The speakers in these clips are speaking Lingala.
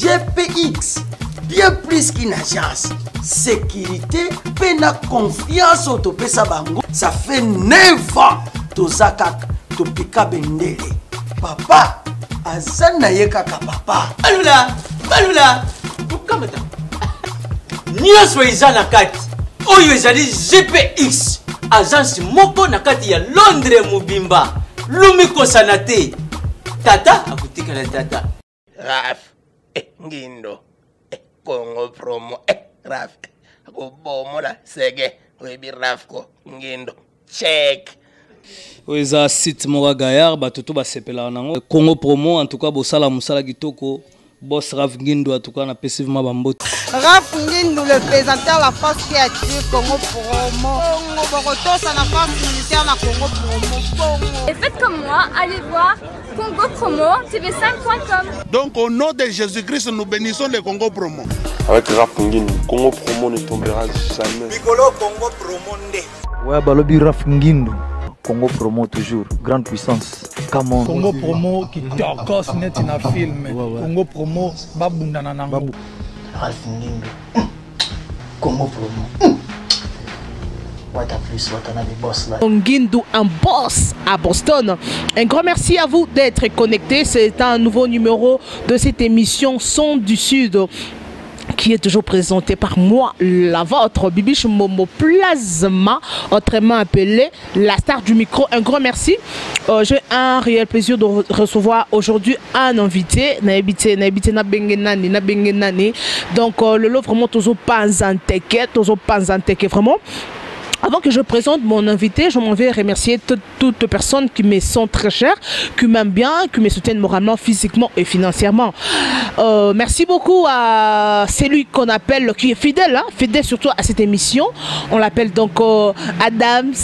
GPX, bien plus qu'une agence. Sécurité, pena confiance au Topesa Bango. Ça fait 9 ans. Tozakak, Topika Bendele. Papa, Azana Yekaka papa. Balula, pourquoi Nyos Weza Nakati, Oyo ezali GPX, agence moko nakati ya Londres Mubimba, Lumi Kosanate, Tata, akutika la tata. Raf, Ngindo, Congo promo, Raf, Akubomo la Sege, Webi Rafko, Ngindo, check. Oeza site Mora Gaillard, batutu basepela nango. Congo promo, en tout cas, bosala musala gitoko. Boss Raf Ngindo, en tout cas, on a passivement bambote. Raf Ngindo, le présentateur la force créative Congo promo. Congo ça la force militaire la Congo promo. Et faites comme moi, allez voir Congo promo tv5.com. Donc au nom de Jésus-Christ, nous bénissons le Congo promo. Avec Raf Ngindo, Congo promo ne tombera jamais. Piccolo Congo promo nde. Ouais, balobi Raf Ngindo. Congo promo toujours, grande puissance. Comment Congo promo qui torcos net in a film. Congo promo babundana nango. Raf Ngindo. Congo promo. What a plus, what a boss là. Ngindo, un boss à Boston. Un grand merci à vous d'être connectés. C'est un nouveau numéro de cette émission Son du Sud, qui est toujours présenté par moi, la vôtre, Bibiche Momo Plasma, autrement appelé la star du micro. Un grand merci. J'ai un réel plaisir de recevoir aujourd'hui un invité. Donc, le lot vraiment, toujours pas en teke, vraiment. Avant que je présente mon invité, je m'en vais remercier toutes les personnes qui me sont très chères, qui m'aiment bien, qui me soutiennent moralement, physiquement et financièrement. Merci beaucoup à celui qu'on appelle, qui est fidèle, hein, fidèle surtout à cette émission. On l'appelle donc Adams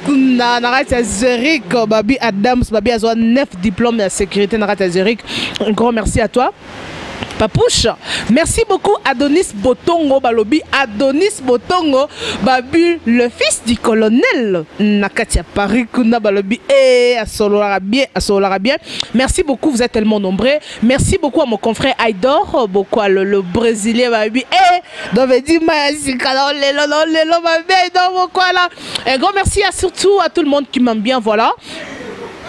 Narata Zurich, Babi Adams, Babi a 9 diplômes de sécurité Narata Zurich. Un grand merci à toi. Papouche, merci beaucoup Adonis Botongo Balobi, Adonis Botongo Babu, le fils du colonel Nakatia Paris Kuna Balobi et à Solara bien. Merci beaucoup, vous êtes tellement nombreux. Merci beaucoup à mon confrère Aïdor, beaucoup à le brésilien Babi et donc dit un grand merci surtout à tout le monde qui m'aime bien, voilà.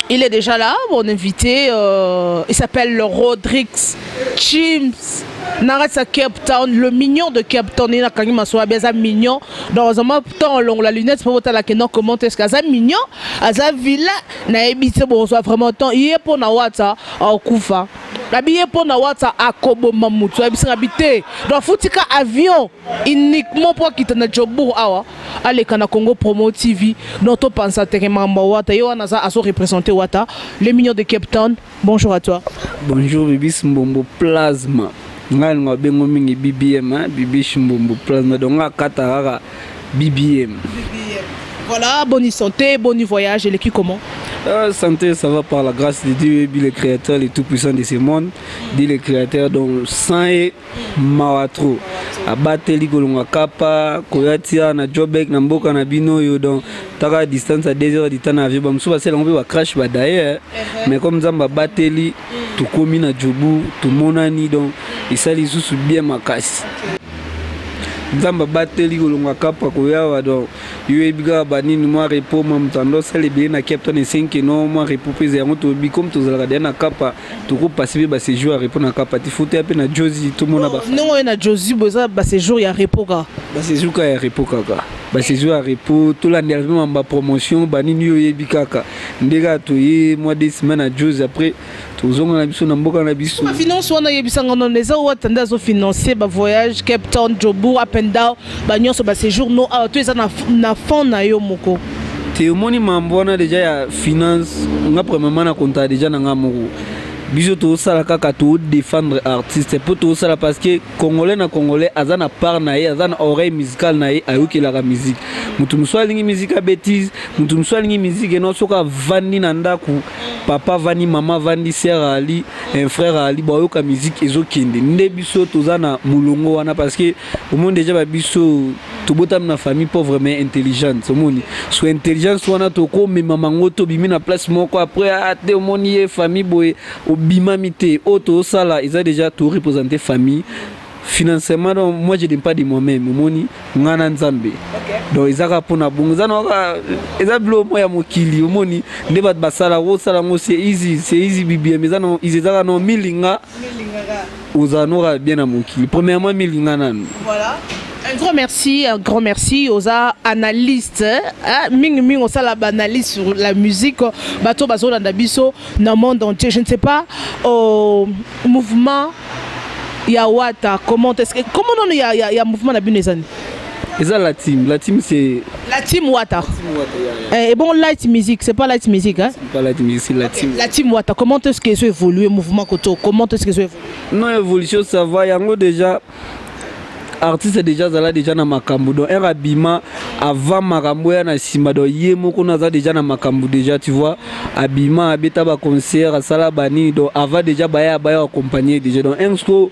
Il est déjà là, mon invité, il s'appelle Rodrix Chims, Narasa Cape Town, le mignon de Cape Town, il a quand même un mignon, dans un temps long, la lunette, pour voir la question, comment est-ce qu'il y a un mignon, à sa villa, n'a évité bon, soit vraiment temps, il est pour Nawata, à Koufa. La billet pour Nawata à Kobo Mamoutou, il habité dans Foutika avion, uniquement pour quitter notre job pour Awa. Allez, Kana Congo Promo TV, notre pensée Teremamba Wata, Yoanaza a représenté Wata, les mignons de Cape Town. Bonjour à toi. Bonjour, Bibis Mbombo Plasma. Nga bengo mingi BBM, Bibish Mbombo Plasma, donc nga Katara BBM. Voilà, bonne santé, bon voyage, et l'équipe comment? Santé, ça va par la grâce de Dieu, le créateur, le tout puissant de ce monde, dit le créateur dont sang et maratro. Abateli kolonga kapa, koyatia na jobek na mboka na bino yo donc taka distance à 2 heures de temps avion bamsu ba sela on va crash ba d'ailleurs mais comme zamba bateli tout komi na jobu tout monani donc et ça les sous bien makasi. Zamba bateli kolonga kapa koyawa donc yoebiga banini moi repos mam tando sale bien na Captain 5 non moi repos pese yango to bi comme to zala na kapa to ko passer ba séjour à repos na kapa ti foté pe na Josie tout mona ba non na Josie boza ba séjour ya repos ka ba séjour ka ya repos kaka ba séjour à repos tout la dernière ma promotion banini yoebi kaka ndega to ye mois de semaine à Josie après to zonga na biso na mboka na biso finance wana yebisanga non les autres tanda zo financer ba voyage Cape Town Jobu up and down ba nyonso ba séjour no to eza na fond na yo moko te moni mambona déjà ya finance nga premièrement na compta déjà na nga moko biso to sala kaka to défendre artiste pour to sala parce que congolais na congolais azana part na ye azana oreille musicale na ye ayoki la musique mutu muswalingi musique a bêtise mutu muswalingi musique no soka vandi na ndaku papa vani mama vani sœur ali un frère ali bayoka musique ezokende nde biso tozana mulongo wana parce que au monde déjà ba biso tobotam na famille pauvrement intelligente omoni so intelligence wana toko mema mango to bimi na place moko après ate omoni famille boye obima mité auto sala ils a déjà tout représenter famille financièrement donc moi je n'aime pas de moi-même omoni ngana nzambe donc ezaka pona bonza no eza blo moya mokili omoni nde bat basala wo sala ngo c'est easy bibi mais non ils ezaka no milinga ozanora bien na mokili premièrement milinga nanu voilà. Un grand merci aux analystes. Ming on la analyse sur la musique. Bato bazo dans biso dans monde entier. Je ne sais pas au mouvement Yawata. Comment non il y a mouvement na binezani. Et ça la team c'est la team Wata. Et bon light music, c'est pas light music hein. C'est pas light music, c'est la team. La team Wata. Comment est-ce que ça évolue mouvement Koto? Comment est-ce que ça évolue? Non évolution ça va yango déjà artiste déjà zala déjà na makambo donc un abima avant makambo ya na sima do yemo kuna za déjà na makambo déjà tu vois abima abeta ba concert sala bani donc avant déjà baya accompagner déjà donc un sco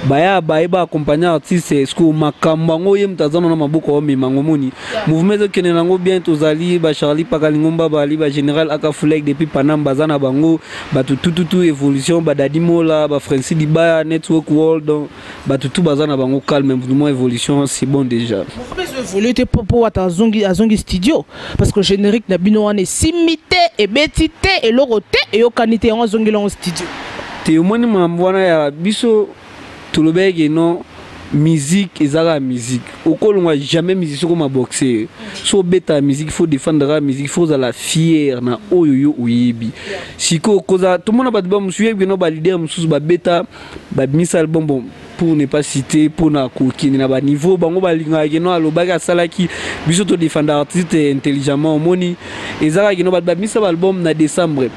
baya ba accompagner artiste sco makambo ngo yem tazana na maboko o mimango moni mouvement zo kene nango bien tozali ba Charlie Pakalingomba bali ba général Akafulek depuis Panam bazana bango ba tout évolution ba Dadimola ba Francis Diba network world donc ba tout bazana bango calme mouvement évolution c'est bon déjà mouvement évoluer pour azongi studio parce que générique na bino wana simité et betité et loroté et okanité en zongi long studio te omoni mambo wana ya biso tout le bec non musique ezala musique okolongwa jamais musique comme boxer so beta musique il faut défendre la musique il faut la fier na oyoyo oyebi siko koza tout le monde ba ba musuye bino ba leader mususu ba beta ba mis album bon pour ne pas citer pour na kokini na ba niveau bango ba linga keno alobaka salaki biso to défendre artiste intelligemment moni ezala keno ba mis album na décembre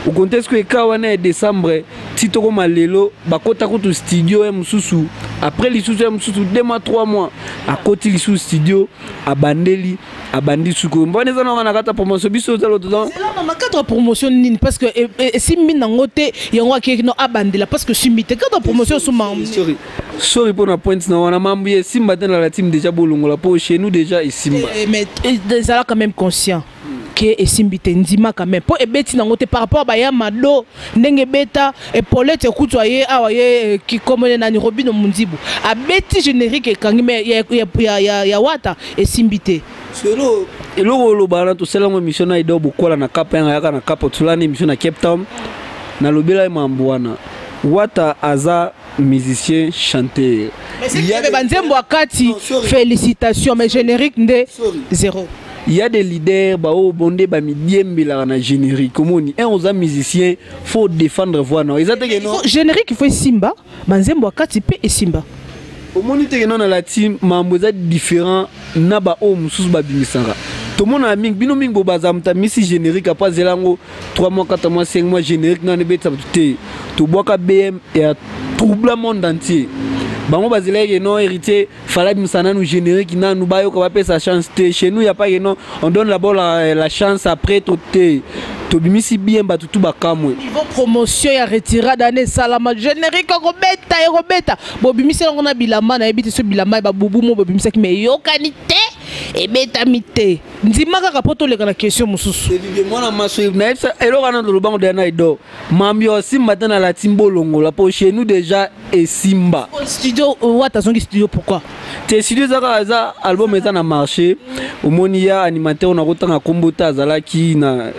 au contexte que kawana en décembre tito comme lelo bakota ko to studio mususu après les sous mususu 2 mois 3 mois à côté les sous studio abandeli abandi suko mbone za na kata promotion biso za l'autre temps c'est là na cadre promotion nini parce que si mina ngote yango akeki no abandela parce que simite cadre promotion sous mam sorry pour na point na wana mambu simba dans la team déjà bolongola pour chez nous déjà et simba mais ils là quand même conscient que esimbite ndima quand même pour ebeti nangote par rapport ba ya mado ndenge beta et Paulette ekutwaye awaye ki komone na Robino Mundibu abeti générique kangi mais ya Wata esimbite solo eloko lo bana to sela mo mission na ido bukola na kapa yaka na kapa tulani mission na Cape Town na lobela mambuana Wata aza musicien chanteur il y a banzembo akati félicitations mais générique nde zéro. Il y a des leaders bao bondé ba midiembe la na générique comme on est un musicien faut défendre voix non exactement non générique il faut Simba banzembo akati pe et Simba au moniteur non na la team mamboza différent na ba o mususu ba bimisanga tout le monde a mis bino ming bobaza mta misi générique après zelango 3 mois 4 mois 5 mois générique na nebeta tout boka BM et à troubler le monde entier. Bango bazilé non hérité fallait misana nous générique na nous bayo ko ba sa chance chez nous y a pas non on donne d'abord la chance après tout to bimisi bien ba tout ba kamwe niveau promotion ya retira d'année salama générique robeta bo bimisi on a bilama na ebiti so bilama ba bubu mo bo bimisi ki me yo qualité et betamité ndima kaka poto le kana question mususu moi na maso na elo kana lo bango de na ido mambio simba tana la timbo longo la po chez nous déjà et simba studio Wata zongi studio pourquoi te studio za album est na marché au monia animateur on a rotanga kombota zalaki na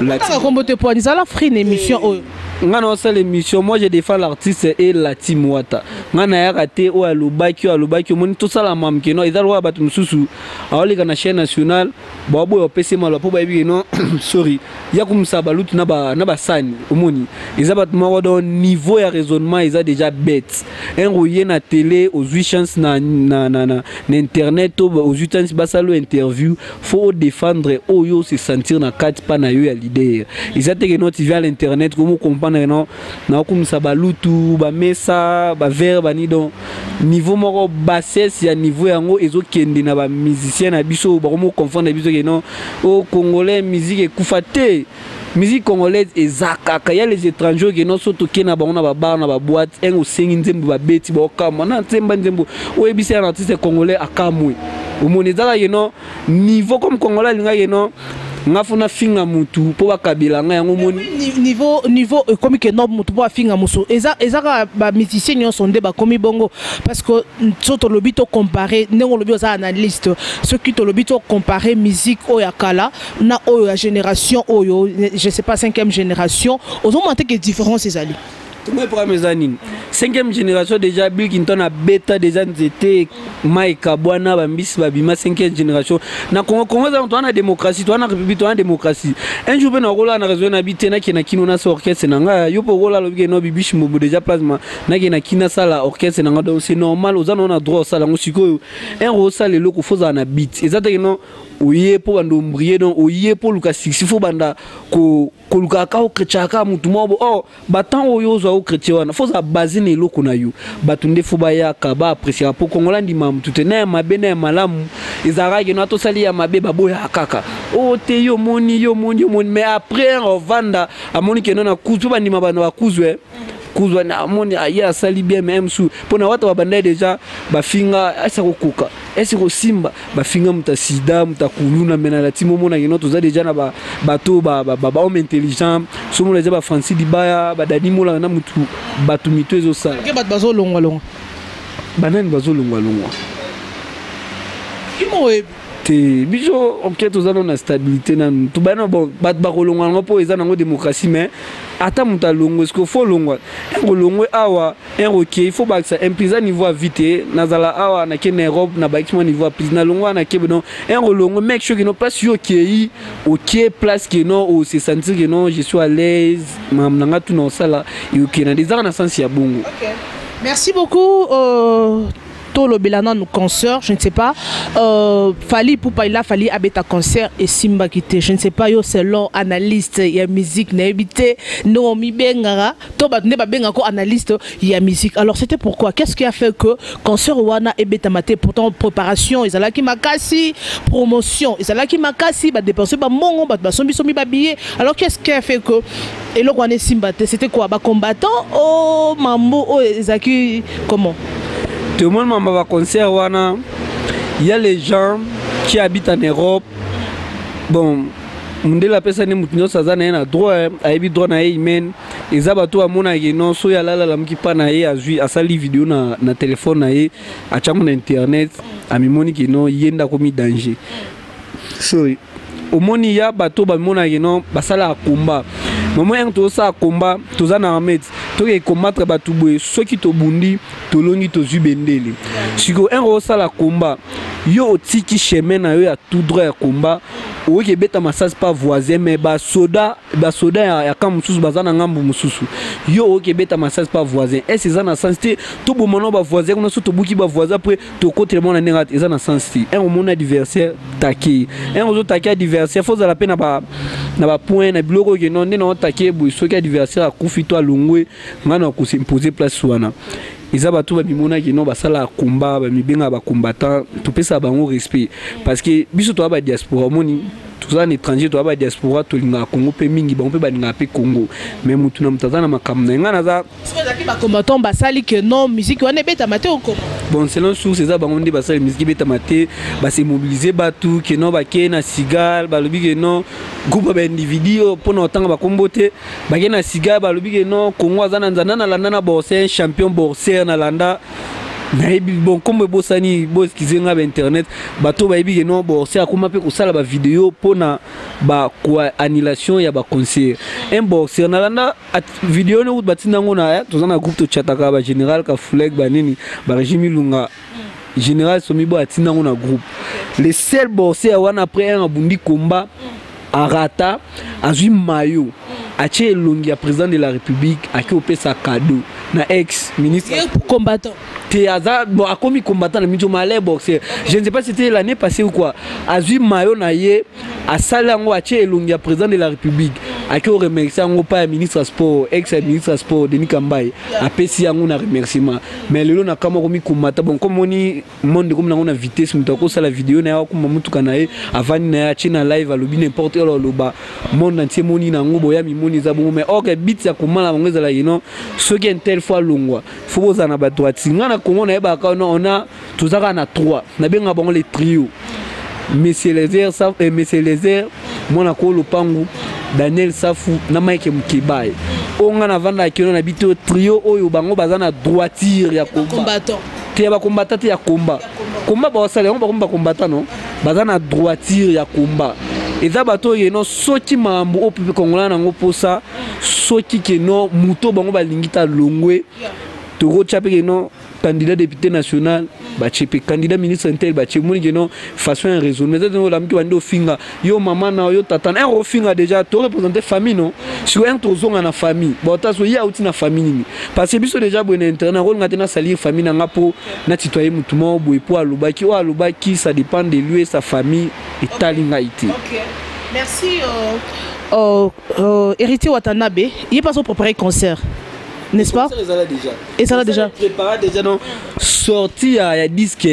la kombote pour la free émission ngana ça l'émission moi je défends l'artiste et la team Wata ngana ya raté o alobaki moni tout ça la mam ke no izalwa batu mususu awali kana chaîne nationale babo opese malo po ba bi non sorry ya kumsaba lutu na ba sani omoni izabat mo do niveau ya raisonnement ils a déjà bête un royer na télé aux 8 chances na internet aux 8 chances basalo interview faut défendre oyo se sentir na 4 pa na yo ya leader ils a te que non tu viens à l'internet comment comprendre non na kumsaba lutu ba mesa ba verbe bani donc niveau moko bassesse ya niveau yango ezokende na ba musicien na biso ba komo confondre biso que non au congolais musique ekufa te musique congolaise ezakaka ya les étrangers qui non soto kena ba on ba bar na ba boîte en o sengi nzembo ba beti ba okama na nzemba nzembo o ebisi un artiste congolais akamwe o monezaka yeno niveau comme congolais linga yeno ngafuna finga mutu po bakabila nga yango moni niveau comme que no mutu po finga musu eza ba musicien nyonso nde ba komi bongo parce que soto lobito comparer ndenge lobi oza analyste ceux qui to lobito comparer musique oya kala na oya génération oyo je sais pas 5e génération ozo monter que différence ezali. Moi pour mes années 5e génération déjà Bill Clinton a bêta déjà nzete Mike Kabwana bambisi babima 5e génération na Congo za on a démocratie toi na république toi na démocratie un jour ben rola na réseau na bité na kina kino na so orchestre na nga yo po rola lo no bibishi mo déjà plasma na kina kina sala orchestre na nga donc c'est normal aux on a droit sala ngosiko un rosa le loko foza na beat exactement oye po bando mbrier donc oye po luka six fo banda ko luka ka o krechaka mutu mobo oh batan oyo zo o kreche wana fo za bazine loko na yo batunde fo baya ka ba apprécier po kongola ndima mutu tena mabe na malamu ezara ke no to sali ya mabe baboya kaka o te yo moni mais après on vanda amoni ke no na kuzu bandima bana bakuzwe kuzwa na amoni aya sali bien même sou pona watu wabanda déjà bafinga asa kokuka esi ko simba bafinga mutasida mutakuluna mena la timo mona yeno to za déjà na bato ba homme intelligent somo les ba Francis Dibaya ba Dani Mola na mutu batu mito ezo sala ke bat bazo longwa banani bazo longwa imo te bijo ok to za na stabilité na to bana bon bat ba kolongwa ngo eza nango démocratie mais ata muta longo est-ce que faut longo ngolongo awa OK il faut ba ça imprisa niveau vite nazala awa na ke na Europe na ba exmo niveau plus na longo na ke non ngolongo mec sure que non pas sûr que OK place que non ou se sentir que non je suis à l'aise mam nanga tout non ça là et OK na des na sens ya bongo. OK merci beaucoup le Belana nous concert, je ne sais pas. Fali Poupa il a fallu abeta concert et Simba quitté. Je ne sais pas yo selon analyste il y a musique n'habité non mi bengara to ba ne ba benga ko analyste il y a musique. Alors c'était pourquoi qu'est-ce qui a fait que concert wana ebeta maté pourtant préparation ezala ki makasi promotion ezala ki makasi ba dépenser ba mongo ba sombi ba billet. Alors qu'est-ce qui a fait que et le wana Simba c'était quoi ba combattant oh mambo oh ezaki comment tout le monde m'a concert wana il y a les gens qui habitent en Europe bon mundela pesa ne mutunyo sazana na droit aibi droit na men ezaba to amona yeno so ya lala mkipa na ye azui asali vidéo na téléphone na ye achango na internet amimoni kino yenda komi danger so omoni ya bato ba mona yeno basala combat moment to sa combat to za na armée to ke combattre bato boye soki to bundi to longi to zubendele siko un rosa la combat yo tiki chemin na yo ya tout droit ya combat o ke beta masas pas voisin mais ba soda ya kam mususu bazana ngambu mususu yo o ke beta masas pas voisin et c'est ça na sensité to bomono ba voisin na so to buki ba voisin après to côté mon na ngat eza na sensité un mon adversaire taqué un autre taqué adversaire faut la peine na ba point na biloko ke non na taqué bo so ke adversaire a kufi to alongwe ngana ko s'imposer place wana ils ont tout bimona qui non basala combat ba mibenga ba combattant tout pesa bango respect parce que biso to ba diaspora moni tout ça en étranger to ba diaspora to linga Congo pe mingi ba on peut ba linga pe Congo mais mutu na mtazana makamna ngana za est-ce que ba combattant basali que non musique wana beta maté ou comment bon selon source ça bango ndi basali musique beta maté ba se mobiliser ba tout que non ba ke na Sigal ba lobi que non groupe ba individu pour no tanga ba kombote ba ke na Sigal ba lobi que non Congo azana nzana na landa bo c'est champion boxer na landa mais bon comme bosani boss kizenga ba internet bato ba yebi non boxer akoma pe ko sala ba vidéo pona ba quoi annulation ya ba concert un boxer na landa vidéo no batinda ngona to zana groupe to chataka ba général ka flag ba nini ba régime lunga général somibo atinda ngona groupe les seuls boxer wana après un bundi combat arata azui mayo ache longi ya président de la République aki opesa cadeau na ex ministre combattant Théaza bon a commis combattant le milieu malais boxer je ne sais pas si c'était l'année passée ou quoi azui mayo na ye a salango ache longi ya président de la République ake remercier yango pa ya ministre sport ex ministre sport Denis Kambaye apesi yango na remerciement mais lelo na kama komi kumata bon comme oni monde comme na vitesse mutako sala vidéo na ya kuma mutuka na ye avani na ya china live alobi n'importe quel loba monde entier moni na ngo boya mi moni za bon mais ok bit ya kumala ngeza la yino soki une telle fois longwa faut boza na ba droite ngana Congo na yeba ka on a tozaka na 3 na benga bango les trio Monsieur Lézère ça et Monsieur Lézère mona ko lopangu Daniel Safu na Mike Mkibaye onga na vanda kino na bito trio oyo bango bazana droiture ya combattant te ba combattant ya combat combat ba sale on ba combattant non bazana droiture ya combat eza bato yeno soki mambo o pepe kongola nango posa soki keno muto bango balingita longwe toro chape keno candidat député national bachepe candidat ministre intel bache moni keno façon un raison mais dans la mki wando finga yo maman na yo tata na ro finga déjà to représenter famille non sur un tozonga na famille bota so ya outi na famille ni parce que biso déjà bon internet rôle ngate na salir famille na ngapo na citoyen mutumo boy po alobaki ça dépend de lui et sa famille et talingaité. OK. Merci Héritier Watanabe, il est pas son préparer concert. N'est-ce pas? Et ça l'a déjà préparé déjà non sorti à disque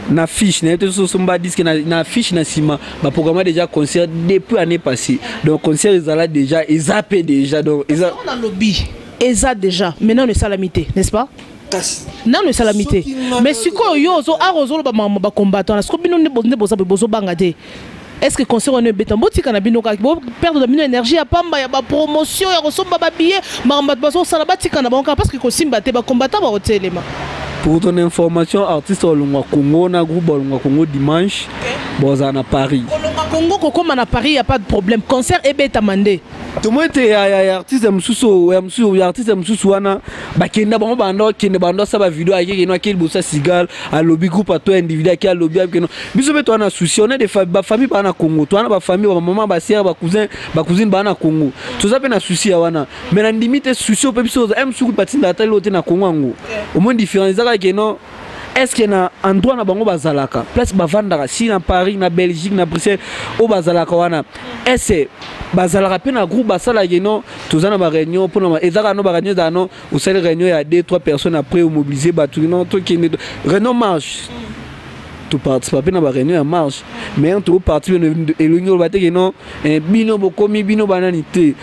na fiche na tout somba disque na fiche na sima ba programme déjà concert depuis année passée donc concert ils là déjà ils zappé déjà donc ils on a lobby eza déjà maintenant le salamité n'est-ce pas? Non le salamité mais si ko yo zo arozolo ba ba combattant est-ce que bino ne bozo banga te. Est-ce que concert on est béton botika na bino ka perdre de bino énergie à pamba ya ba promotion ya resomba ba billet mamba baso sala batika na banka parce que ko simba te ba combattant ba hotelema. Pour ton information artiste olongwa Congo na groupe olongwa Congo dimanche boza na Paris. Olongwa Congo kokoma na Paris y a pas de problème concert et beta mandé. Tout moi te ya artiste msusu ya artiste msusu wana bakenda bango bando sa ba vidéo ayeke no akeli bosa sigal a lobby groupe à toi individu qui a lobby avec no biso beto na souci on est des famille ba na Congo toi na ba famille ba maman ba sœur ba cousine ba na Congo tout ça pe na souci wana mais na limite souci au biso msuku patinda ta lote na Congo ngo au moins différence zaka ke no est-ce que na endroit na bango bazalaka place bavandaka si na Paris na Belgique na Bruxelles o bazalaka wana est-ce bazalaka pe na groupe basala yeno tozana ba réunion pour na ezaka no ba réunion dano ou celle réunion il y a 2-3 personnes après au mobiliser batu non to qui réunion marche tout participer na ba réunion marche mais on tout participer elongi olobate que non bino bokomi bino bananité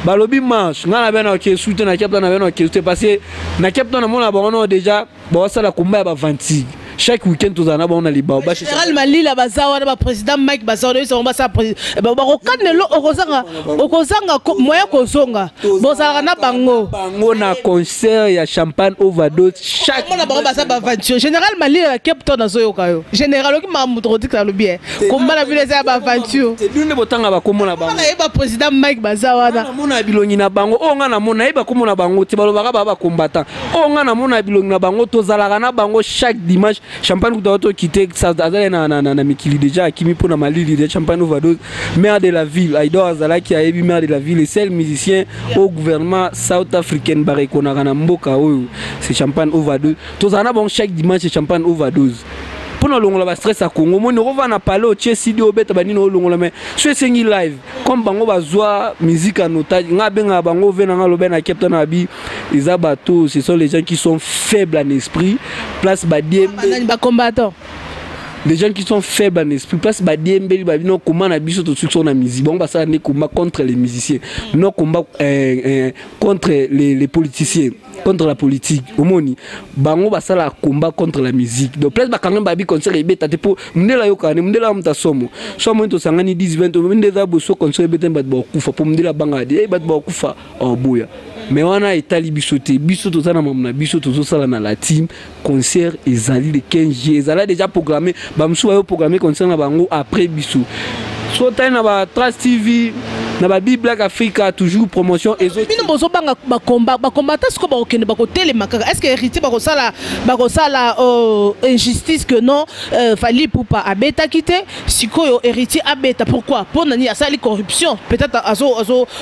balobi marche ngana bena ok soutenir na captain na bena ok c'est passé na captain na mona bango déjà ba sala combat ba 20 chaque week-end tozana ba on a liba ba général Malila bazawa na ba président Mike bazawa ils sont ba sa ba okane lo okozanga moya kozonga bozala na bango na concert ya champagne overdose chaque mona ba sa ba 20 général Malila la captain na zoyo kayo général ki ma mutrodi ka lo bien komba na vile za ba 20 c'est dune botanga ba komona bango na ba président Mike bazawa na mona bilongi na bango o nga na mona yeba komona bango ti balobaka ba combattant o nga na mona bilongi na bango tozalaka na bango chaque dimanche champagne kutoto quitter ça na mikili déjà kimi pour na malili de champagne overdose maire de la ville Aïdor Azala qui a élu maire de la ville et seul musicien au gouvernement South African barekona na mboka oyo c'est champagne overdose tozana bon chaque dimanche champagne overdose pour nous longola ba stress à Congo mo no va na parler au Chelsea au beta bani no longola mais je suis live comme bango bazwa musique à notage nga benga bango vena nga lobe na captain abi les bateaux ce sont les gens qui sont faibles en esprit place ba diembe ba combattant les gens qui sont faibles en esprit place ba diembe ba bino comment na biso to succès na musique bon ba ça ne combat contre les musiciens non combat contre les politiciens contre la politique omoni bango basala combat contre la musique donc place ba quand même ba bi concert ebeta te po mndela yo kane mndela mta somo to sangani 10-20 mndela bo so concert ebeta ba kufa po mndela banga de ba kufa oboya mais wana etali biso te biso to sana mamna biso to sala na la team concert ezali le 15 juillet ezala déjà programmé ba msu yo programmé concert na bango après biso so ta na ba Trace TV na ba Black Africa toujours promotion et autres bino bozo banga ba combattant ce ko ba okende ba ko télémaka est-ce que héritier ba ko sala injustice que non fallait pour pas abeta quitter sikoyo héritier abeta pourquoi pour nani asali corruption peut-être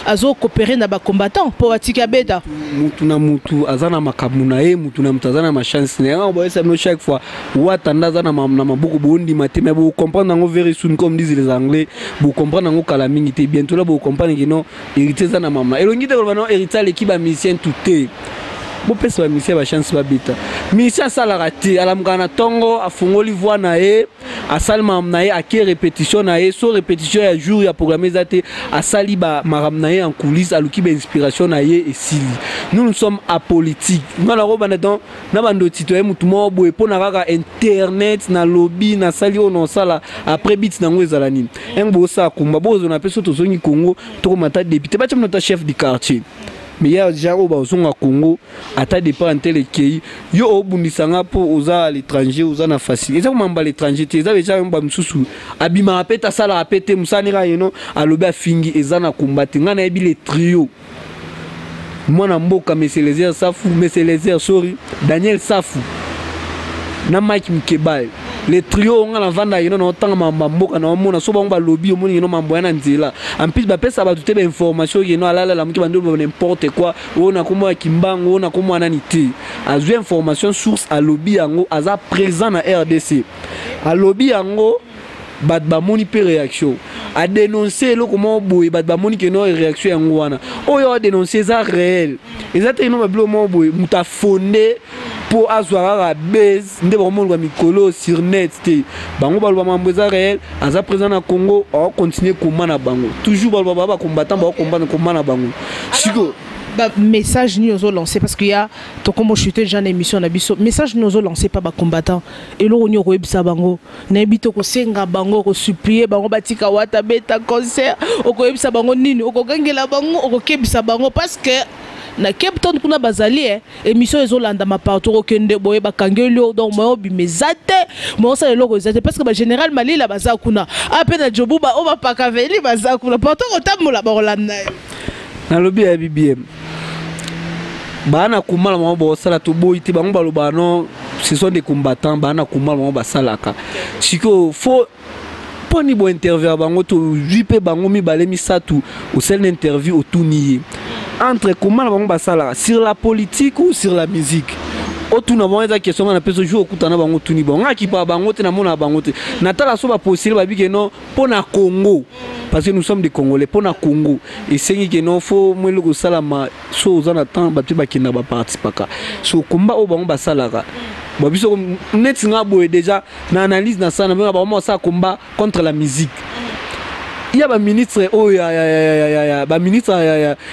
azo coopérer na ba combattant pour atika beta mutu na mutu azana makamuna mutu na mutazana ma chance na ba esa no chaque fois watanda zana na mabuku bondi mateme bo comprendre ngo very soon comme disent les anglais bo comprendre ngo kala mingi te bientôt là bo comprendre que non hérité ça na maman elongi te ko non hérité l'équipe ba musicien tout est bon pesa ba musicien ba chance ba beta musicien ça la raté alamuka na tongo afungoli voix na e asalma na e ake répétition na e so répétition ya jour ya programmer zate asali ba maram na e en coulisses aluki ba inspiration na e et sili nous sommes apolitique ngala ko bana don na bando tito mutu mo boye pona kaka internet na lobby na sali ono sala après bit na ngo ezala nini engbo sa kumba bozo na peso to zongi Congo to mata député ba tshimna ta chef du quartier mais il y a déjà au Congo à ta départ en tel pays yo obundisanga po oza à l'étranger oza na facile eza komamba à l'étranger te eza déjà mba msusu abima apeta sala apete musanira yeno aloba fingi eza na combattre ngana yebi le trio mwana mboka monsieur Lézère Safu monsieur Lézère sorry Daniel Safu na Mike Mkebal le trio on a vanda yeno na otanga mboka na omona so bango ba lobby omoni yeno mambo yana nzela en plus ba pesa ba tuté ba information yeno alala la mkiba ndo n'importe quoi ona komo kimbango ona komo ananité azwe information source à lobby yango aza présent na RDC à lobby yango bat ba moni pe réaction a dénoncer le comment boy bat ba moni que no réaction yango wana oyo a dénoncer ça réel exactement ba blo mo boy muta fondé pour azwara base nde vraiment le mikolo sur net te bango balwa mamboza réel aza présent na Congo on continuer combat na bango toujours balwa ba combattant ba combat na bango siko ba message ni ozo lancer parce qu'il y a to comme chuter jeune émission na biso message ni ozo lancer pas ba combattant et lo ni ko ebisa bango na bito ko senga bango ko supplier bango batika wata beta concert o ko ebisa bango nini o ko gangela bango o ko kebisa bango parce que na Cape Town kuna bazali émission ezolanda ma partout okende boye bakangelo donc moi obimezate moi ça lelo ezate parce que ba général Malila baza kuna apena jobuba o ba pakaveli baza kuna partout otambola ba rolanda na lobby ya BBM bana kumala mo bo sala to boyiti bango baloba non ce sont des combattants bana kumala mo basalaka siko faut poni bo interview bango to jupe bango mi balemi satu au seul d'interview au tournier entre comment bango basala sur la politique ou sur la musique otu na bonza question na peso jour okutana bango tuni bon ngaki pa bango te na mona bango te na tala so ba possible ba bike non pona Congo parce que nous sommes des Congolais pona Congo et sengi que non faut moi le salama so za temps ba te ba kina ba participaka so combat o bango basalaka ba biso net nga boye déjà na analyse na ça na ba mo ça combat contre la musique. Il y a un ministre, un ministre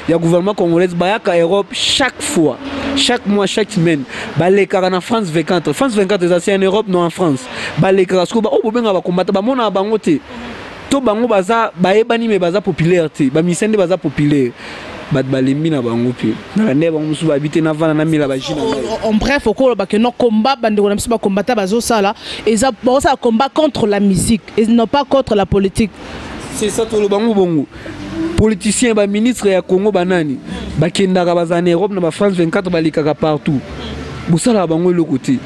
du gouvernement congolais, Bayaka Europe chaque fois, chaque mois, chaque semaine. Les cas en France 24, France 24 c'est en Europe, non en France. Les cas parce que oh ben on va combattre, bah mon a bangoté. Tout bango baza, baebani me baza popularité, ba misende baza populaire. Bat balembi na bango pe. Na ne bango musu habiter na vana na mila ba jina. En bref, au ko ba que non combat bande na musu ba combattre bazo sala, et ça combat contre la musique et non pas contre la politique. C'est ça tout le bango bongo. Politiciens ba ministre ya Congo banani bakendaka bazana Europe na ba France 24 balikaka partout. Bosala bango le côté.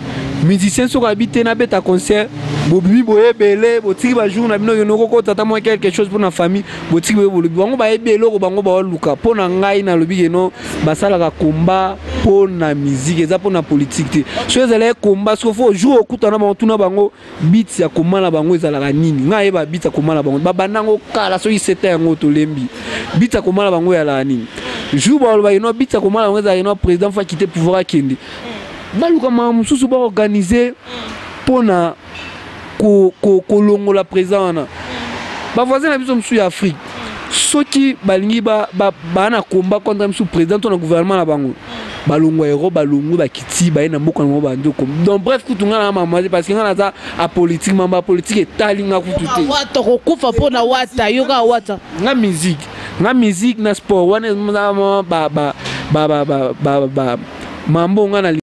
Musiciens sont habités na beta concert, bobi boye belé, botiki ba jour na bino yonoko ko tata moi quelque chose pour na famille, botiki boye bango ba ebelo ko bango ba luka pona ngai na lobi yeno basala ka combat pona musique eza pona politique te. So ezala combat so fo jour okutana ba tuna bango beat ya komala bango ezala ka nini. Ngai ba beat ya komala bango ba banango kala so iseta yango to lembi. Beat ya komala bango ya la nini. Jour ba yeno beat ya komala bango ezala yeno président fa quitter pouvoir akende. Baluka mamususu ba organiser pona kolongola présent ba voisin na biso msu ya Afrique soki balingi ba na combat contre msu président na gouvernement na bango balongo Europe balongo ba kiti ba na mboka na ba ndoko donc bref kutunga na mama parce que ngana za a politique mamba politique etalinga kututé wata kokufa pona wata yoka wata na musique na sport wana ba mambo ngana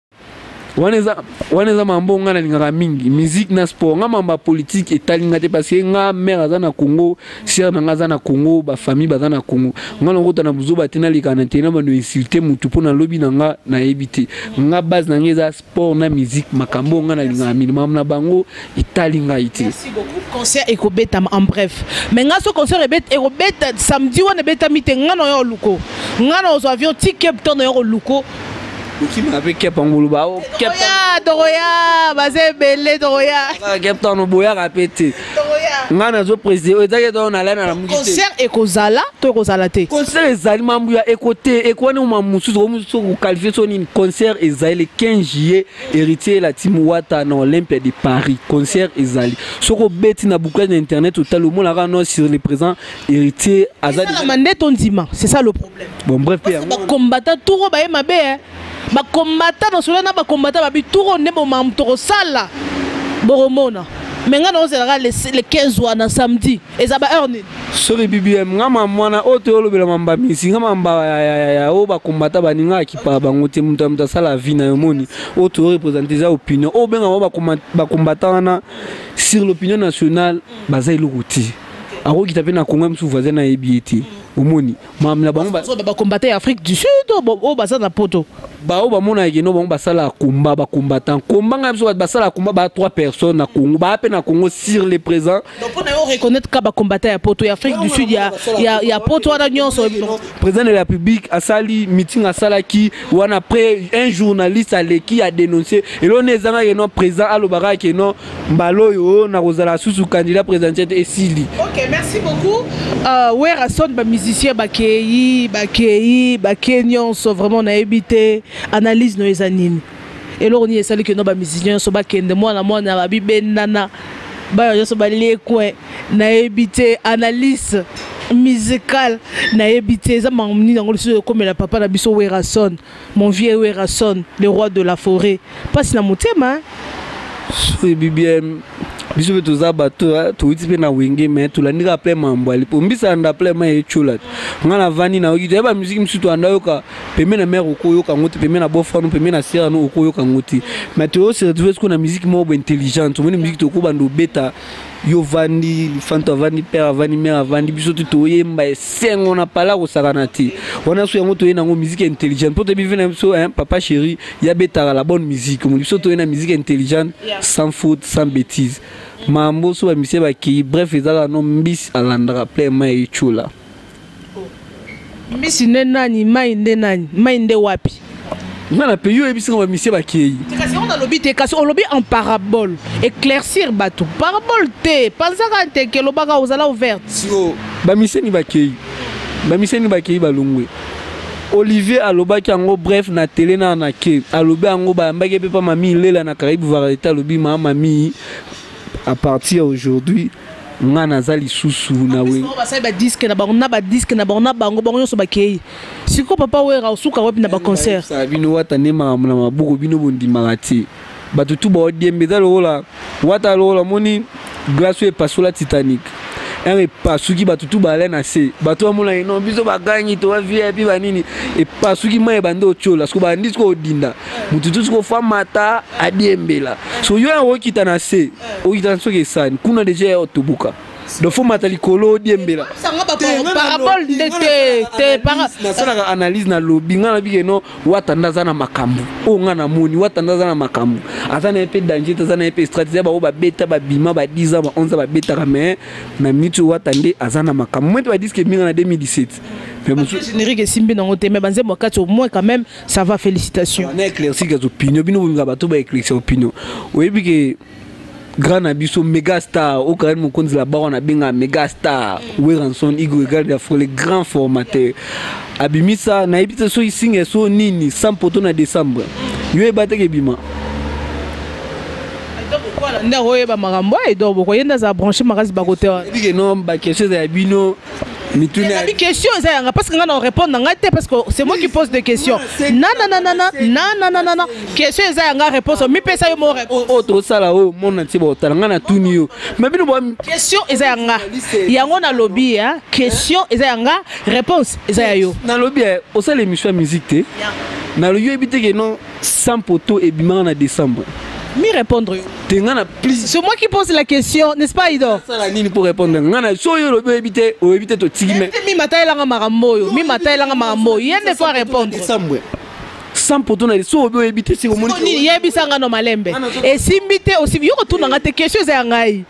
waneza mambo ngana lingaka mingi musique na sport nga mamba politique etalinga te parce que nga mère aza na Congo sœur na nga aza na Congo ba famille baza na Congo nga ngota na buzo batena likana te na bano insulter mutu pona lobby na nga na ebité nga base na ngeza sport na musique makambo nga na lingaka minimum na bango etalinga ite. Merci beaucoup. Concert ekobeta en bref mais nga so concert ekobeta samedi wana beta mite nga no yo luko nga no zo avion ticket to no yo luko qui m'avait Cap Angoluba o Doroya bazé belé Doroya Cap Town boya répété ngana zo président ezaki to na lana na mukite concert ekozala to ekozala te concert ezali mambu ya écoté ekwani uma mususu ko qualifier son une concert ezali le 15 juillet héritier la team Wata na Olympia de Paris concert ezali soko beti na boucle d'internet total le monde la non sur les présents héritier azali la mandate on dima c'est ça le problème bon bref ba combattant tout ba mabe ba combattant no solana ba combattant ba bi tout ne bo mam to sala boromona mais nga no sera le 15 wana samedi ezaba heure nini sori BBM ngama mwana oto lobela mamba misi ngama mba ya o ba combattant baninga kipa bango te muta sala vie na yomoni oto représenter za opinion o benga ba combattant na sur l'opinion nationale baza ilukuti ako kitape na Congo msu voisin na ebieti omoni mamla bango ba combattre Afrique du Sud o baza na poto ba o ba mona yeno bango basala combat ba combattant combat ngabso basala combat ba 3 personnes na Congo ba pe na Congo sur les présents donc on a reconnaître ka ba combattre ya poto ya Afrique du Sud ya poto wana nyonso président de la République asali meeting asala ki wana après un journaliste aleki a dénoncé et l'on ezanga yeno président alobara keno mbalo yo na kozala susu candidat présidentiel esili. OK, merci beaucoup. Wera son ba musicien bakei nyonso vraiment na habité analyse no ezanini. Et là on y est que no ba musicien so ba kende mwana ba bibendana ba yo so ba lekwe na habité analyse musicale na habité za mamni ngolo so comme la papa na biso Wera son mon vieux Wera son le roi de la forêt passe na motema oui BBM biso beto za bato to utipe na wenge mais to la ndika plein mambo ali pombisa nda plein ma echola ngana vani na oki ba musique msuto anda yoka peme na mère okoyoka ngoti peme na bofano peme na sera no okoyoka ngoti mais to se retrouver ko na musique mo intelligente mo musique to ko bando beta yo vandi fanto vandi père vandi mère vandi biso to yemba sengo na pala ko sakanati on a so yango to yena ngo musique intelligente pour te bivena so hein papa chéri ya beta la bonne musique mo biso to yena musique intelligente sans faute sans bêtise mambo so ba misie ba ki bref ezala no mbisi alandra plein mai chula mbisi nani mai wapi na pays ebisi ba misie ba ki kasi on a lobby te kasi on lobby en parabole éclaircir bateau parabole te panzaka te ke lobaka ozala ouverte so ba misie ni ba ki ba lungwe Olivier alobaki ango bref na télé na ke alobi ango ba mbake pe pa mami lela na Caraïbe variété alobi mami à partir aujourd'hui ngana zali susu na we ba sai ba disque na bango bango so ba kei siko papa Wera osuka wepi na ba concert sa bino wata ne ma mabuko bino bondi magati batutu ba odiembe zalola wata lola moni glace e pasola Titanic un pasuki batutu ba na se bato amona ino biso bagangi to VIP banini e pasuki mai bando ochola sko ba ndisiko odinda mututu sko fa mata adiembela so yo en okita na se okita so ke san kuna deja otobuka do fo mata likolo odiembela parabole te na sala analyse na lobby ngana bigeno watanda zana makambu o ngana moni watanda zana makambu azana epe danger azana epe stratégie ba beta ba bima ba 10 ans ba 11 ans ba beta mais na mitu watande azana makambu moi tu dis que minga na 2017 générique simbi na ngote mais banze mokati au moins quand même ça va félicitations on a éclairci les opinions bino nga bato ba éclairci opinion oyebi ke grand abisso méga star au carré mon compte la barre on a bien un méga star Weranson Igo regarde les grands formateurs abimisa na ebite so isinga so nini sans poto na décembre yo ebate ke bima voilà nda royeba makambo et donc boko yenda za brancher magazi ba côté bige non ba question ya bino mituna la question ça parce que on répondre ngate parce que c'est moi qui pose des questions non question ça nga réponse mi pesa yo mo o to sala o mona tibo talanga na tuni yo mais bino bo question eza nga yango na lobby hein question eza nga réponse eza yo na lobby o sala émission musique te na lo yo ebite que non sans poto et bima na décembre mi répondre c'est moi qui pose la question n'est-ce pas Ido ça la nini pour répondre ngana so yo lo ebite o ebite to tigime mi mataela nga makambo yo yende faut répondre décembre sans poto na so obo ebite si omoni ni yebisa nga no malembe et simbite aussi yo retourne nga te question za ngai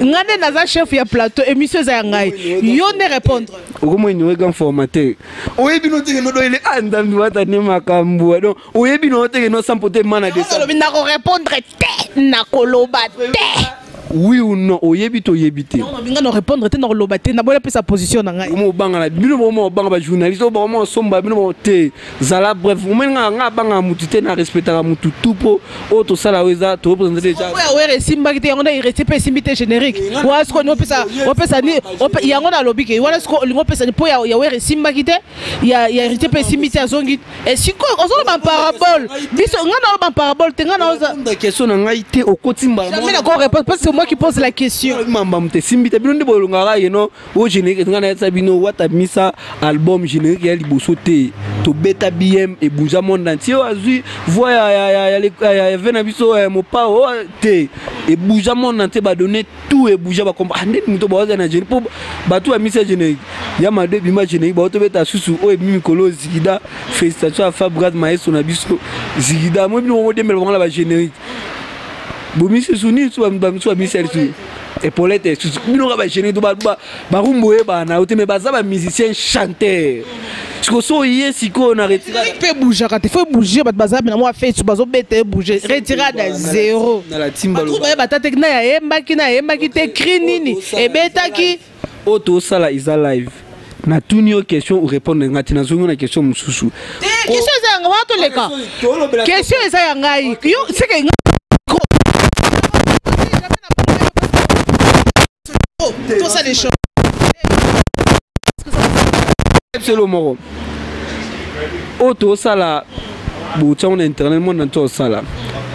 ngane na za chef ya plateau émission za ngai yo ne répondre okomo ni wega formateur oyebi no teke no do ile andambi wata ne makambo donc oyebi no teke no sans poto mana de ça na ko répondre te na koloba te oui ou non oyebi to yebite non binga no répondre te no lobate na bola pe sa position na ngai mo banga la bino mo banga ba journaliste ba mo somba bino te zala bref nga banga mutu te na respectera mutu tupo o to sala weza to représenter déjà ouais simba ki te yango na irete pe simbite générique wa est-ce qu'on pesa ni yango na lobike wala est-ce qu'on lingo pesa ni po ya ouais simba ki te ya irete pe simbite azongi et siko ozo ba parabole biso nga na ba parabole te nga na oza question na ngai te okotimba jamais d'accord répondre parce que c'est moi qui pose la question mamba mte simbite bino ndi bolongara yeno o générique nga na yetsa bino wata misa album générique ya liboso te to beta BM et bouja monde entier azui voya ya vena biso mopa o te et bouja monde entier ba donner tout et bouja ba comprendre ande muto ba za na générique po ba tout a misa générique ya ma deux bima générique ba to beta susu o e mimikolo zigida félicitations à Fabrad Maestro na biso zigida mo bino mo demel ba générique bomisi suni so ba misel su Epaulette susu bino ba générique ba rumbo e ba na oteme ba za ba musicien chanteur siko so yé siko na retira peut bouger quand il faut bouger ba baza na moi fait su bazo bete bouger retirade à zéro na la timba lo ba tatek na ya yemba ki te cri nini e betaki auto sala isa live na tunio question ou répondre ngati na zongo na question mususu question za nga wato leka question za ya ngai yo c'est que tout ça des choses c'est le moro auto sala bouton internet mon dans sala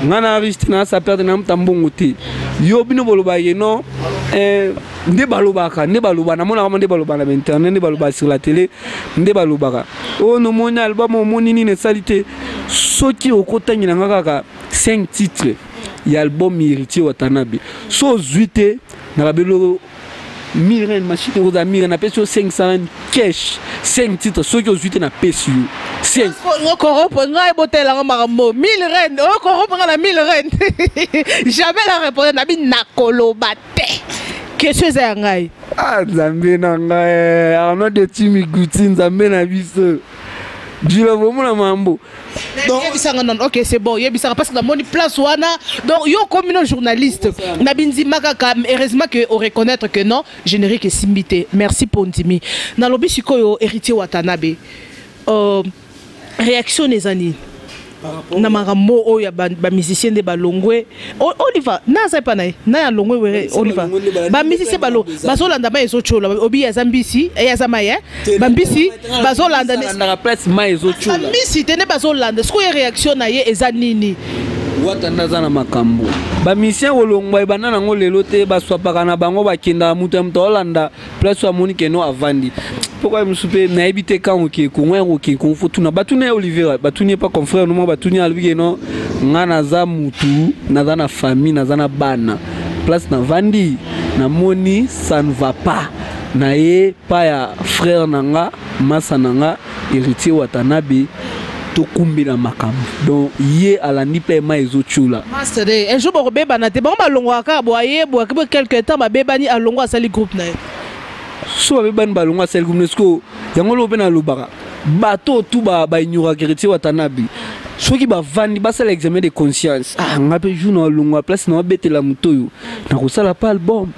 ngana riste na sa perdre na mtambongo te yo bino boloba yeno nde balobaka na mona nde baloba na internet nde baloba sur la télé nde balobaka o no mona album o monini ne salite soki okotani na ngaka 5 titres ya album Héritier Watanabe so zuite na babelo Miren machine rosa Miren na peso 500 cash 5 titres soki ozuite na peso 5 okoropo ngai botela ngamakambo 1000 rennes okoropo ngana 1000 rennes jamais la répondre na bi nakoloba te question za ngai nzambe na ngai arno de timi guti nzambe na biso Dila vraiment mambo. Donc OK, c'est bon. Yebisanga parce que la moni place wana. Donc yo comme un journaliste, na binzima kaka heureusement que on reconnaître que non, générique est simbité. Merci pour Ndimi. Na lobi sikoyo Héritier Watanabe. Réaction des années. Na marambo o ya ba musicien de balongwe Oliver na pa na ya longwe were Oliver ba musicien balo bazolanda ba ezochola obi ya zambisi ya zamaye ba mbisi bazolanda na place ma ezochola mbisi tene bazolanda siko ya réaction na ye eza nini watanda za na makambo ba musicien olongwa banana ngo lelo te baswapaka na bango bakenda mutu mto Holanda place wa Monique no avandi. Pourquoi je me suis na habité quand OK qu'on faut tout na batune Olivier batune pas confrère nous batune albi non ngana za mutu na za na famille na za na bana place na vandi na moni ça ne va pas na ye pa ya frère nanga masa nanga Héritier Watanabe to kumbila makambo donc ye alandi pe ma ezochula master un jour bo beba na te ba malongwa ka bo aye bo quelque temps ba beba ni alongwa sali groupe na so beba ni balongwa sali groupe nesko yango lo bena lobaka bato tout ba ignora Héritier Watanabe soki ba vandi ba sala examen de conscience ngape jour longwa place na betela mutoyo na kosala pa album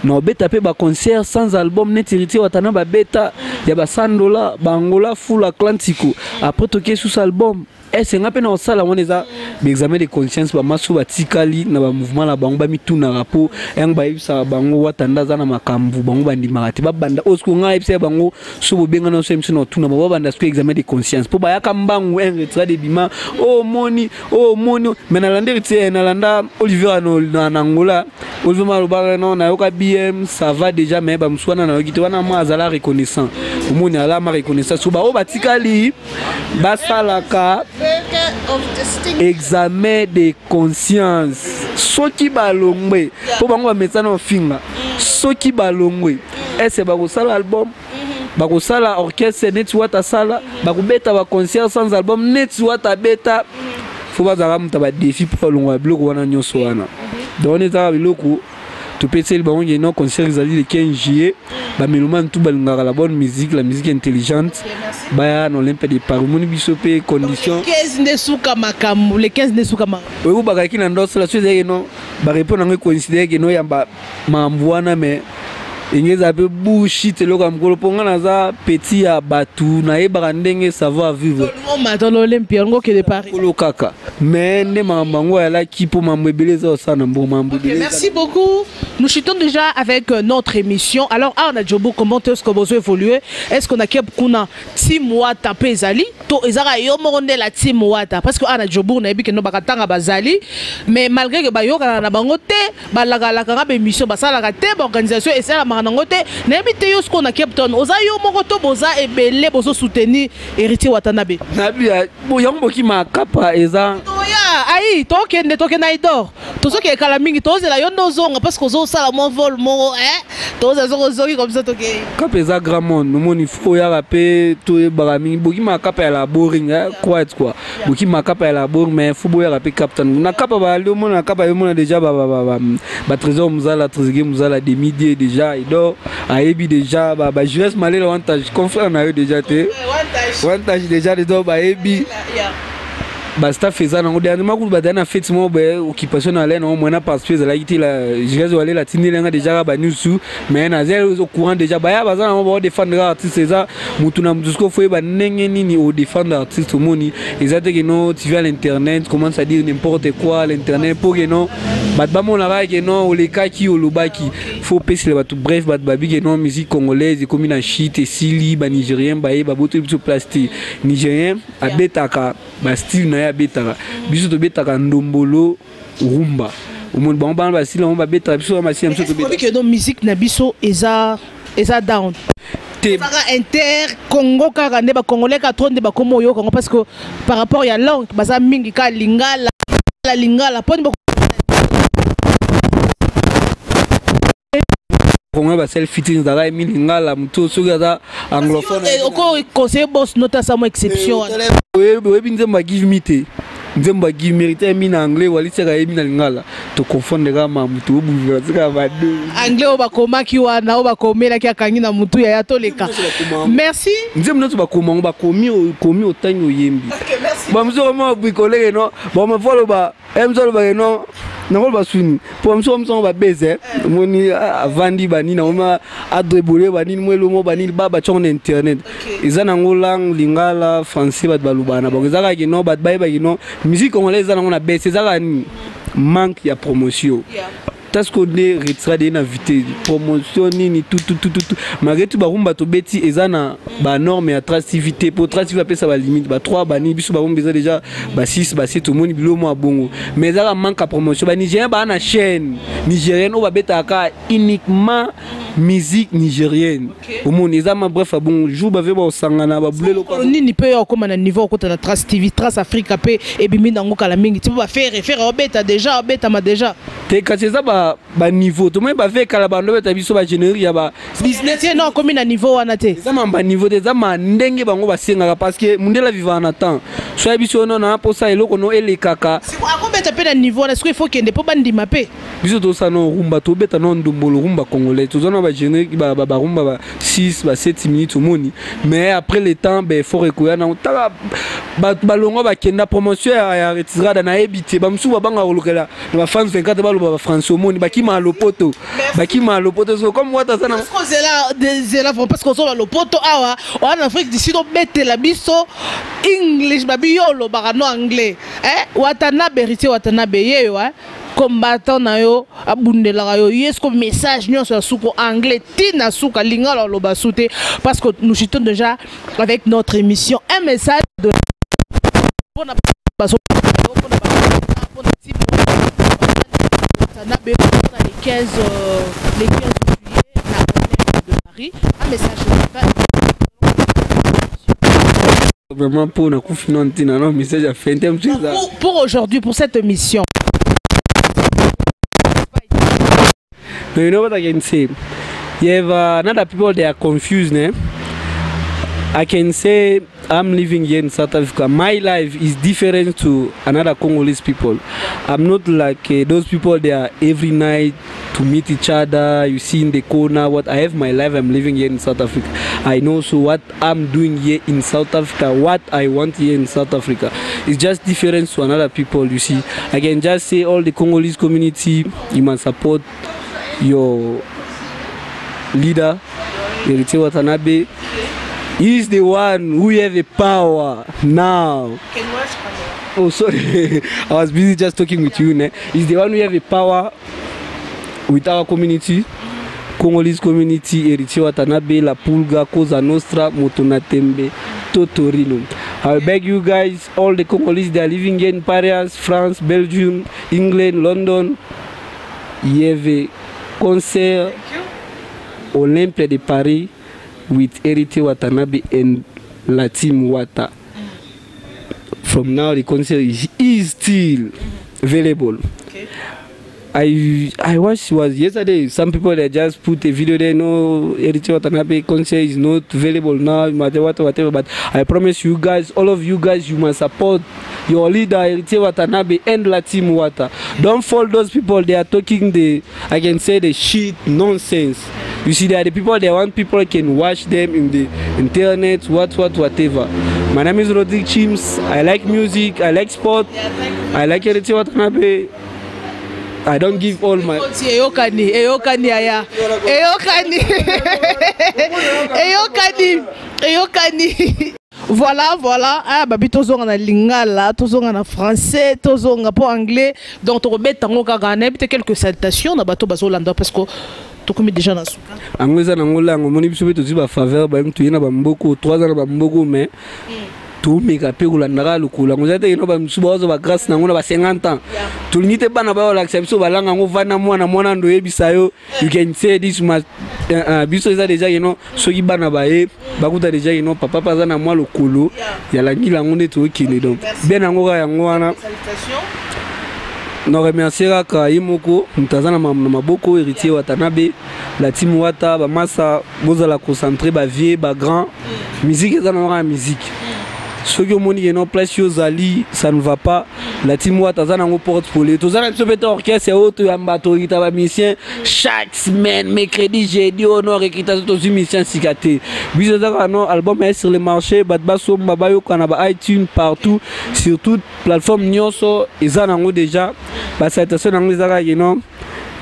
na beta pe ba concert sans album net Héritier Watanabe beta ya ba $100 bangola full Atlantico après toke sous album c'est ngape na osala waneza examen de conscience ba maso batikali na ba mouvement la bango ba mituna rapo yang ba yisa bango watanda za na makambu bango bandi marati ba banda osko ngai pse bango so bobenga na so emse na tuna ba banda sko examen de conscience po ba yaka mbangu un retrait de bima moni mena lande Héritier na landa Olivier na Angola Olivier Maloba non na yoka BM ça va déjà mais ba mswana na yokite wana ma azala reconnaissant omoni ala ma reconnaissance so ba o batikali basalaka examen de conscience soki balongwe po bango ba metsana ofinga soki balongwe ese bakosala album bakosala orchestre net wata sala bakubeta ba concert sans album net wata beta fo bazala muta ba défi pour longwa bloko wana nyoso wana donc neta biloko to petsel ba onye non concert zali le 15 juillet ba meloman tout balingaka la bonne musique la musique intelligente ba no l'Olympe de Paris moni bisope condition 15 ne suka makambu le 15 ne suka makambu we baka kina ndoso la chose non ba répondre ngo considérer que no yamba mambuana mais ingeza pe bullshit loka mkolo ponga naza petit ya batu na yeba ndenge savoir vivre dans l'Olympia ngo ke de Paris kolo kaka mais ne mamango ya la ki po mamwebeleza osana mbo mamwebeleza. Merci beaucoup. Nous chutons déjà avec notre émission. Alors Arna Djobo, comment est-ce que vous évoluez? Est-ce qu'on a kuna Timwata Pezali to ezara yo moronde la Timwata parce que Arna Djobo na yebi que no bakatanga bazali mais malgré que bayoka na bango te balaga la kanga émission basala ka te organisation et ça la nango te na yebi te yo ce qu'on a Captain oza yo moko to boza ebele bozo soutenir héritier Watanabe. Na bia bo yambo ki makapa eza aïe toke na idor tozo ke kala mingi tozo la yo ndozonga parce que ça la mon vol mo tozo zozoki comme ça toke kapeza grand monde no moni fo ya rapé to e barami boki makapa ya la boring quoi boki makapa ya la boring mais fo boya rapé captain na kapa ba le mona kapa yo mona déjà ba trésor muzala trésor muzala des milliers déjà idor ayebi déjà ba jeunesse malé le wantage confrère na yo déjà te wantage déjà les do ba ebi basta faisant en dernièrement coup badana fait moi occupation à l'aine au moins parce que la été la je vais aller la tinile déjà ba nusu mais na zéro au courant déjà ba ya bazana on va défendre artiste ça mutuna mtusko foi ba nenge nini au défendre artiste moni exacte que non tu vas à l'internet commence à dire n'importe quoi à l'internet pour que non ba mon là que non les cas qui au lobaki faut passer ba tout bref ba babi que non musique congolaise comme une shit et sili ba nigérien ba boto sur plastique nigérien a betaka ba style na betaka biso to betaka ndombolo rumba omoni bango bana basila bango babetaka biso bamasi biso tobetaka Congo ba self fitting da mi lingala muto soki aza anglophone oko conseiller boss nota sa mo exception webi nzemba give me te nzemba give mérite mi na anglais wali seka mi na lingala to confondre ka mamuto obuva seka badu anglais oba komaki wana oba komela ki akangi na mutu ya toleka merci nzemba to ba komango ba komi otangi oyembi ba mzo ma bricoler no ba ma volo ba emzo ba no na ko ba suni po mso ba beze moni avandi bani na ma adrebole bani mwelo mo bani baba chonga internet izana ngolang lingala français ba balubana ba ezaka ki no ba ba ki no musique congolaise na ngona bese ezaka ni manque ya promotion parce qu'on est retiré d'une invité promotion ni tout malgré tout barumba to beti ezana ba norme et attractivité pour attractivité après ça va limite ba 3 bani biso ba rumba déjà ba 6 ba 7 tout monde bilo mo bongo mais ça manque à promotion ba nigérien ba na chaîne nigérienne on va betaka uniquement musique nigérienne au monde ezama bref bon jour ba veba osangana ba bulelo ko nini pe yo comme na niveau ko na Trace TV Trace Africa pe et bimi nango kala mingi tu va faire obeta déjà obeta ma déjà te kacheza ba niveau to moi ba fait kala ba ndobeta biso ba générie ya ba business non comme na niveau wana te ezama ba niveau te ezama ndenge bango ba senga parce que mundela vivant en temps so biso non na po ça eloko no elekaka si ko beta pe na niveau wana il faut kende po bandima pe biso to ça no rumba to beta no ndombolo rumba congolais to zona ba générie ba rumba ba 6 ba 7 minutes au moni mais après le temps ben faut rekoya na ta ba longo ba kenda promotion ya retirada na ebité ba msuba banga kolokela na ba fans 24 ba ba France au moni ba kima lopoto so comme moi ça na parce que so lopoto awa en Afrique du Sud on bête la biso English babiolo ba no anglais Watanabe héritier Watanabe yeyo combattant na yo abundela yo yesko message nyo sur suko anglais tina suka lingala lo basute parce que nous chutons déjà avec notre émission un message de les 15 juillet de Paris un message vraiment pour na kufinanti na no message à fin terme pour aujourd'hui pour cette émission. You know what I can say? You have another people they are confused, né? I can say I'm living here in South Africa. My life is different to another Congolese people. I'm not like those people they are every night to meet each other. You see in the corner. What I have my life. I'm living here in South Africa. I know so what I'm doing here in South Africa. What I want here in South Africa is just different to another people. You see, I can just say all the Congolese community. You must support your leader, Héritier Watanabe. He's the one who have the power now. Oh, sorry. I was busy just talking with you. Ne? He's the one who have the power with our community. Congolese community, Héritier Watanabe, La Pulga, Cosa Nostra, Motonatembe, Totorino. I beg you guys, all the Congolese that are living here in Paris, France, Belgium, England, London, il y avait concert Olympe de Paris with Héritier Watanabe and La Team Wata. From now the concert is still available. Okay. I watched was yesterday. Some people they just put a video there. No, Héritier Watanabe concert is not available now. Whatever. But I promise you guys, all of you guys, you must support your leader Héritier Watanabe and La Team Wata. Don't follow those people. They are talking I can say the shit nonsense. You see, they are the people they want people can watch them in the internet, whatever. My name is Rodrigue Chims. I like music. I like sport. I like Héritier Watanabe. I don't give all my. Voilà. Ah, babi tozonga na lingala, tozonga na français, tozonga po anglais. Donc to rebeta ngoka gane, peut quelques salutations na bato bazolanda parce que to komi déjà na suka. Angweza na ngola ngomoni biso beto ziba faveur ba mtu yena ba mboko 3 ans ba mboko mais tout meka pe kulandaka lukula ngozate ino ba msuba ozo ba grâce na ngona ba 50 ans tout nite bana ba la acception ba langa ngovana mwana ndo yebisa yo you can say this must biso eza déjà ino soki bana ba e bakuta déjà ino papa paza na mwa lokolo ya langila ngonde to kine donc bien ngoka yango wana no remercier ka imoko mutazana na maboko Héritier Watanabe La Team Wata ba masa bozala concentrer ba vieux ba grand musique eza na musique. Ce que mon y place Yozali, ça ne va pas. La Team Wata zanango porte-folio. Tout ça, un petit orchestre, autre ambatori, t'as musicien. Chaque semaine, mercredi, jeudi, honor, et qui t'a tous les musiciens cicatés. Bizarrement, album est sur le marché, Badbasso, Mabayo, Kanaba, iTunes, partout, sur toute plateforme Nyonso, et zanango déjà. Bah, cette station dans les arrêts, non?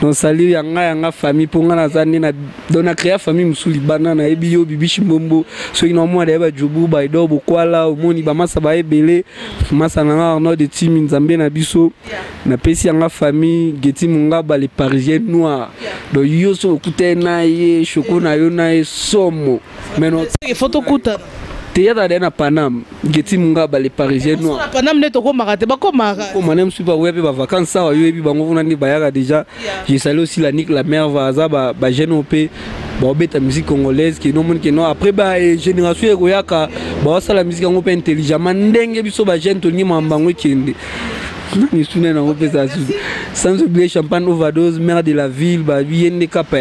Donc salut yanga famille pour nga nazani na dona créer famille musuli banana ebio bibishi mbombo so ino mwa deba jobu ba ido bokwala omoni ba masa ba ebele masa na no de team nzambe na biso na pesi yanga famille geti munga ba les parisiens noirs donc yo so kutena ye shoko na yo na somo meno photo kuta théâtre de na Panam geti munga ba les parisiens noirs na Panam neto ko marate ba ko mara ko manem super web ba vacances ça yo ebi bango vona ni bayaka déjà j'ai salé aussi la Nick la mère vaza ba jeune op ba obeta musique congolaise qui non mon qui non après ba génération ekoyaka ba sala musique ngo pe intelligemment ndenge biso ba jeune to ni mambango kende ni suna na opesa sans oublier champagne overdose mère de la ville ba yende kapa